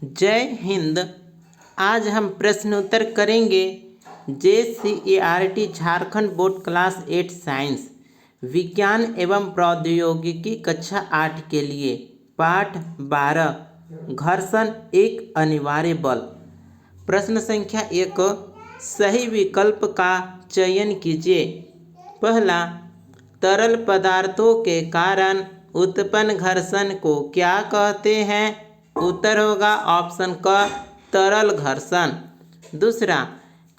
जय हिंद। आज हम प्रश्नोत्तर करेंगे JCERT Jharkhand board class 8 science विज्ञान एवं प्रौद्योगिकी कक्षा 8 के लिए पाठ 12 घर्षण एक अनिवार्य बल। प्रश्न संख्या 1, सही विकल्प का चयन कीजिए। पहला, तरल पदार्थों के कारण उत्पन्न घर्षण को क्या कहते हैं? उत्तर होगा ऑप्शन क, तरल घर्षण। दूसरा,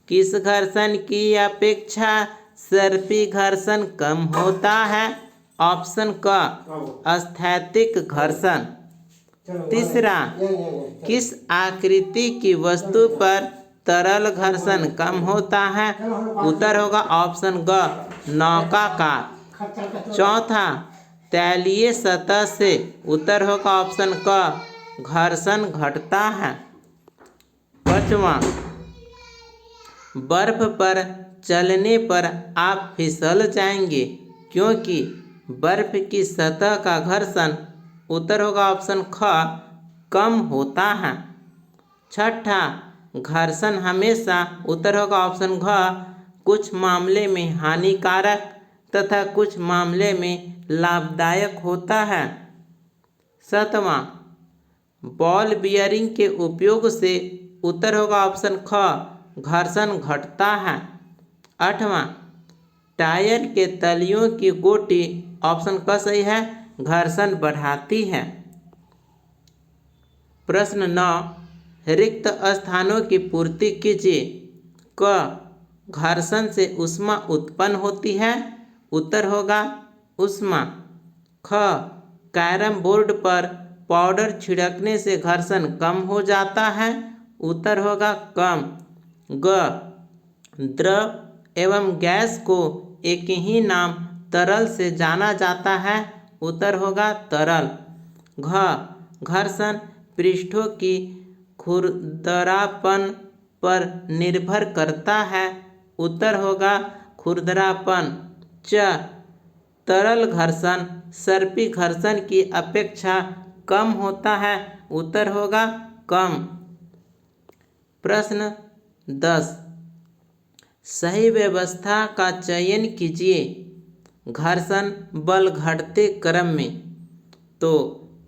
किस घर्षण की अपेक्षा सर्पी घर्षण कम होता है? ऑप्शन क, स्थैतिक घर्षण। तीसरा, किस आकृति की वस्तु पर तरल घर्षण कम होता है? उत्तर होगा ऑप्शन ग, नौकाकार। चौथा, तैलीय सतह से उत्तर होगा ऑप्शन क, घर्षण घटता है। पांचवा, बर्फ पर चलने पर आप फिसल जाएंगे क्योंकि बर्फ की सतह का घर्षण उत्तर होगा ऑप्शन ख, कम होता है। छठा, घर्षण हमेशा उत्तर होगा ऑप्शन घ, कुछ मामले में हानिकारक तथा कुछ मामले में लाभदायक होता है। सातवां, बॉल बियरिंग के उपयोग से उत्तर होगा ऑप्शन ख, घर्षण घटता है। आठवां, टायर के तलियों की गोटी ऑप्शन क सही है, घर्षण बढ़ाती है। प्रश्न 9, रिक्त स्थानों की पूर्ति कीजिए। क, घर्षण से ऊष्मा उत्पन्न होती है। उत्तर होगा ऊष्मा। ख, कैरम बोर्ड पर पाउडर छिड़कने से घर्षण कम हो जाता है। उत्तर होगा कम। ग, द्रव एवं गैस को एक ही नाम तरल से जाना जाता है। उत्तर होगा तरल। घ, घर्षण पृष्ठों की खुरदरापन पर निर्भर करता है। उत्तर होगा खुरदरापन। च, तरल घर्षण सर्पी घर्षण की अपेक्षा कम होता है। उत्तर होगा कम। प्रश्न 10, सही व्यवस्था का चयन कीजिए। घर्षण बल घटते क्रम में तो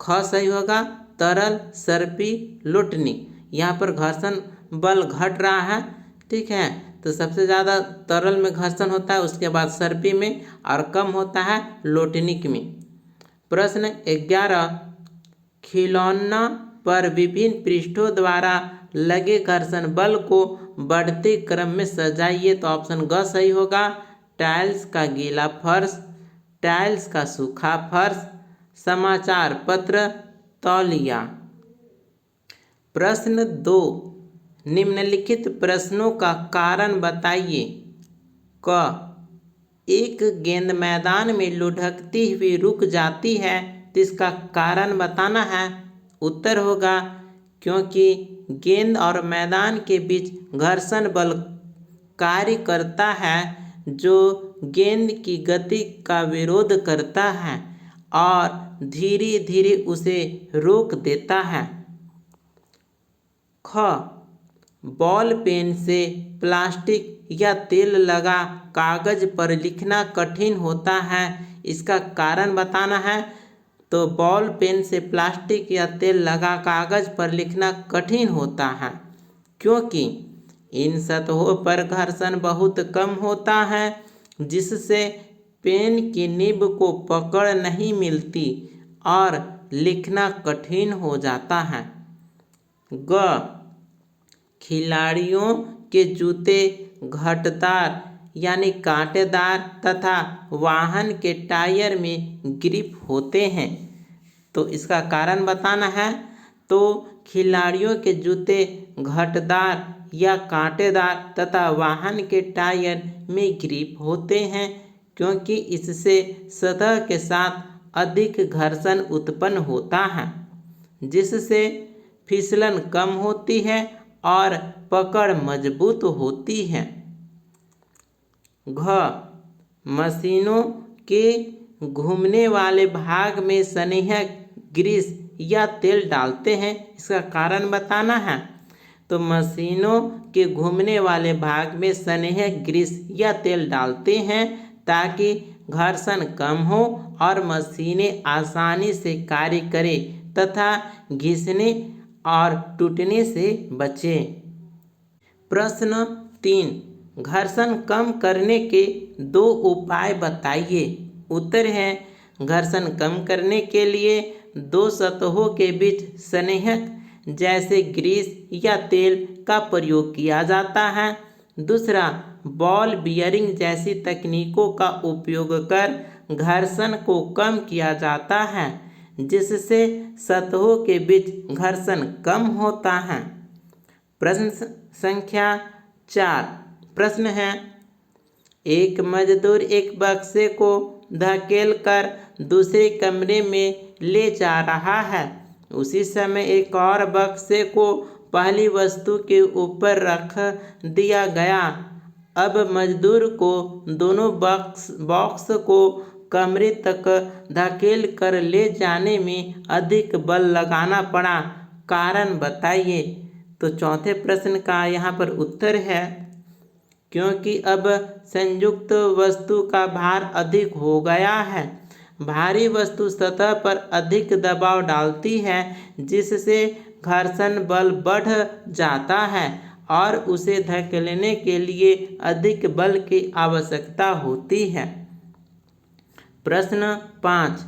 ख सही होगा, तरल सर्पी लुटनी। यहाँ पर घर्षण बल घट रहा है, ठीक है, तो सबसे ज़्यादा तरल में घर्षण होता है, उसके बाद सर्पी में, और कम होता है लोटनिक में। प्रश्न 11, खिलौना पर विभिन्न पृष्ठों द्वारा लगे घर्षण बल को बढ़ते क्रम में सजाइए। तो ऑप्शन ग सही होगा, टाइल्स का गीला फर्श, टाइल्स का सूखा फर्श, समाचार पत्र, तौलिया। प्रश्न 2, निम्नलिखित प्रश्नों का कारण बताइए। क, एक गेंद मैदान में लुढ़कती हुई रुक जाती है तो इसका कारण बताना है। उत्तर होगा क्योंकि गेंद और मैदान के बीच घर्षण बल कार्य करता है जो गेंद की गति का विरोध करता है और धीरे धीरे उसे रोक देता है। ख, बॉल पेन से प्लास्टिक या तेल लगा कागज पर लिखना कठिन होता है, इसका कारण बताना है। तो बॉल पेन से प्लास्टिक या तेल लगा कागज पर लिखना कठिन होता है क्योंकि इन सतहों पर घर्षण बहुत कम होता है जिससे पेन की निब को पकड़ नहीं मिलती और लिखना कठिन हो जाता है। ग, खिलाड़ियों के जूते घटदार यानी कांटेदार तथा वाहन के टायर में ग्रिप होते हैं, तो इसका कारण बताना है। तो खिलाड़ियों के जूते घटदार या कांटेदार तथा वाहन के टायर में ग्रिप होते हैं क्योंकि इससे सतह के साथ अधिक घर्षण उत्पन्न होता है जिससे फिसलन कम होती है और पकड़ मजबूत होती है। घ, मशीनों के घूमने वाले भाग में सनेहक ग्रीस या तेल डालते हैं, इसका कारण बताना है। तो मशीनों के घूमने वाले भाग में स्नेहक ग्रीस या तेल डालते हैं ताकि घर्षण कम हो और मशीनें आसानी से कार्य करें तथा घिसने और टूटने से बचें। प्रश्न 3, घर्षण कम करने के 2 उपाय बताइए। उत्तर है, घर्षण कम करने के लिए 2 सतहों के बीच स्नेहक जैसे ग्रीस या तेल का प्रयोग किया जाता है। दूसरा, बॉल बियरिंग जैसी तकनीकों का उपयोग कर घर्षण को कम किया जाता है, जिससे सतहों के बीच घर्षण कम होता है। प्रश्न संख्या 4, प्रश्न है, एक मजदूर एक बक्से को धकेल कर दूसरे कमरे में ले जा रहा है। उसी समय एक और बक्से को पहली वस्तु के ऊपर रख दिया गया। अब मजदूर को दोनों बॉक्स को कमरे तक धकेल कर ले जाने में अधिक बल लगाना पड़ा, कारण बताइए। तो चौथे प्रश्न का यहाँ पर उत्तर है, क्योंकि अब संयुक्त वस्तु का भार अधिक हो गया है। भारी वस्तु सतह पर अधिक दबाव डालती है, जिससे घर्षण बल बढ़ जाता है और उसे धकेलने के लिए अधिक बल की आवश्यकता होती है। प्रश्न 5,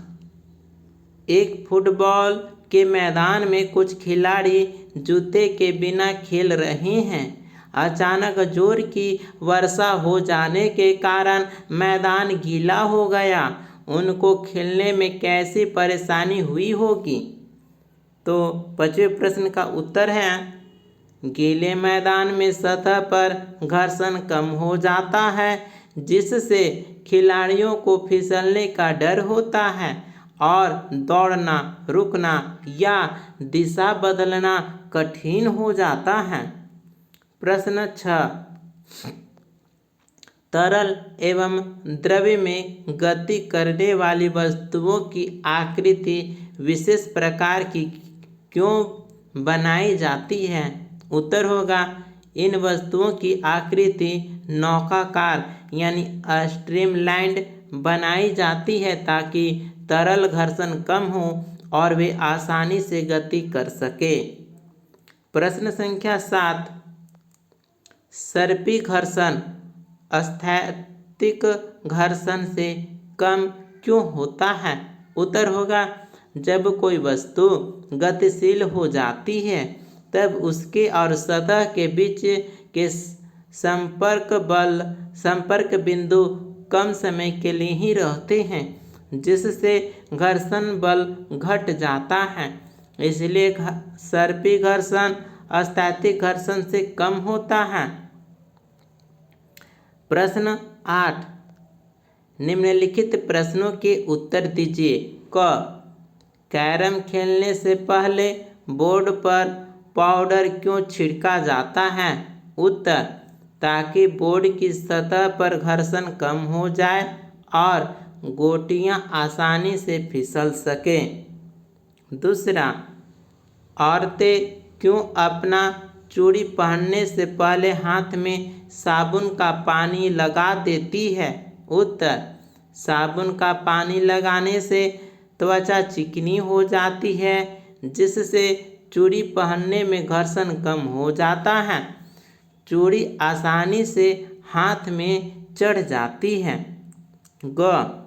एक फुटबॉल के मैदान में कुछ खिलाड़ी जूते के बिना खेल रहे हैं। अचानक जोर की वर्षा हो जाने के कारण मैदान गीला हो गया। उनको खेलने में कैसी परेशानी हुई होगी? तो 5वें प्रश्न का उत्तर है, गीले मैदान में सतह पर घर्षण कम हो जाता है, जिससे खिलाड़ियों को फिसलने का डर होता है और दौड़ना, रुकना या दिशा बदलना कठिन हो जाता है। प्रश्न 6, तरल एवं द्रव्य में गति करने वाली वस्तुओं की आकृति विशेष प्रकार की क्यों बनाई जाती है? उत्तर होगा, इन वस्तुओं की आकृति नौकाकार यानी स्ट्रीमलाइन्ड बनाई जाती है ताकि तरल घर्षण कम हो और वे आसानी से गति कर सके। प्रश्न संख्या 7, सर्पी घर्षण स्थैतिक घर्षण से कम क्यों होता है? उत्तर होगा, जब कोई वस्तु गतिशील हो जाती है तब उसके और सतह के बीच के संपर्क बिंदु कम समय के लिए ही रहते हैं, जिससे घर्षण बल घट जाता है। इसलिए सर्पी घर्षण स्थैतिक घर्षण से कम होता है। प्रश्न 8, निम्नलिखित प्रश्नों के उत्तर दीजिए। क, कैरम खेलने से पहले बोर्ड पर पाउडर क्यों छिड़का जाता है? उत्तर, ताकि बोर्ड की सतह पर घर्षण कम हो जाए और गोटियां आसानी से फिसल सकें। दूसरा, औरतें क्यों अपना चूड़ी पहनने से पहले हाथ में साबुन का पानी लगा देती है? उत्तर, साबुन का पानी लगाने से त्वचा चिकनी हो जाती है, जिससे चूड़ी पहनने में घर्षण कम हो जाता है। चूड़ी आसानी से हाथ में चढ़ जाती है। ग,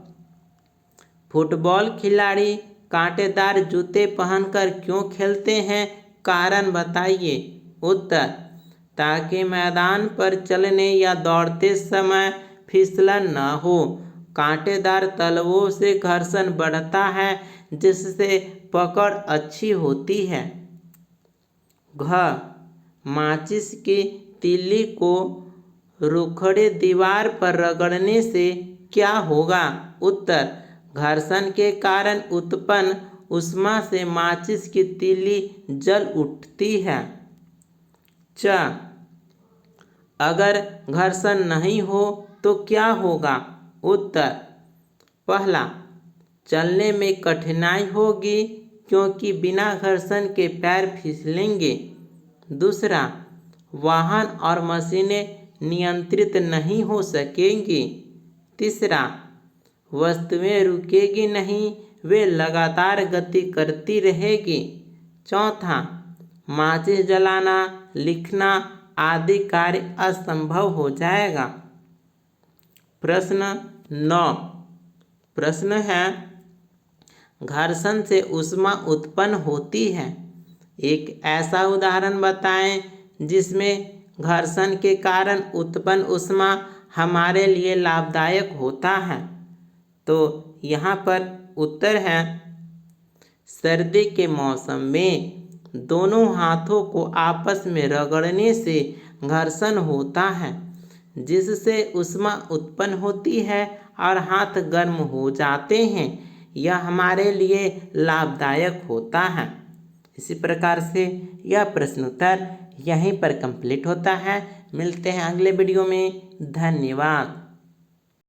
फुटबॉल खिलाड़ी कांटेदार जूते पहनकर क्यों खेलते हैं? कारण बताइए। उत्तर, ताकि मैदान पर चलने या दौड़ते समय फिसलन न हो। कांटेदार तलवों से घर्षण बढ़ता है, जिससे पकड़ अच्छी होती है। घ, माचिस की तीली को रुखड़े दीवार पर रगड़ने से क्या होगा? उत्तर, घर्षण के कारण उत्पन्न ऊष्मा से माचिस की तीली जल उठती है। च, अगर घर्षण नहीं हो तो क्या होगा? उत्तर, पहला, चलने में कठिनाई होगी, क्योंकि बिना घर्षण के पैर फिसलेंगे। दूसरा, वाहन और मशीनें नियंत्रित नहीं हो सकेंगी। तीसरा, वस्तुएं रुकेगी नहीं, वे लगातार गति करती रहेगी। चौथा, माचिस जलाना, लिखना आदि कार्य असंभव हो जाएगा। प्रश्न 9 प्रश्न है, घर्षण से ऊष्मा उत्पन्न होती है। एक ऐसा उदाहरण बताएं जिसमें घर्षण के कारण उत्पन्न ऊष्मा हमारे लिए लाभदायक होता है। तो यहाँ पर उत्तर है, सर्दी के मौसम में दोनों हाथों को आपस में रगड़ने से घर्षण होता है, जिससे ऊष्मा उत्पन्न होती है और हाथ गर्म हो जाते हैं। यह हमारे लिए लाभदायक होता है। इसी प्रकार से यह प्रश्न उत्तर यहीं पर कंप्लीट होता है। मिलते हैं अगले वीडियो में। धन्यवाद।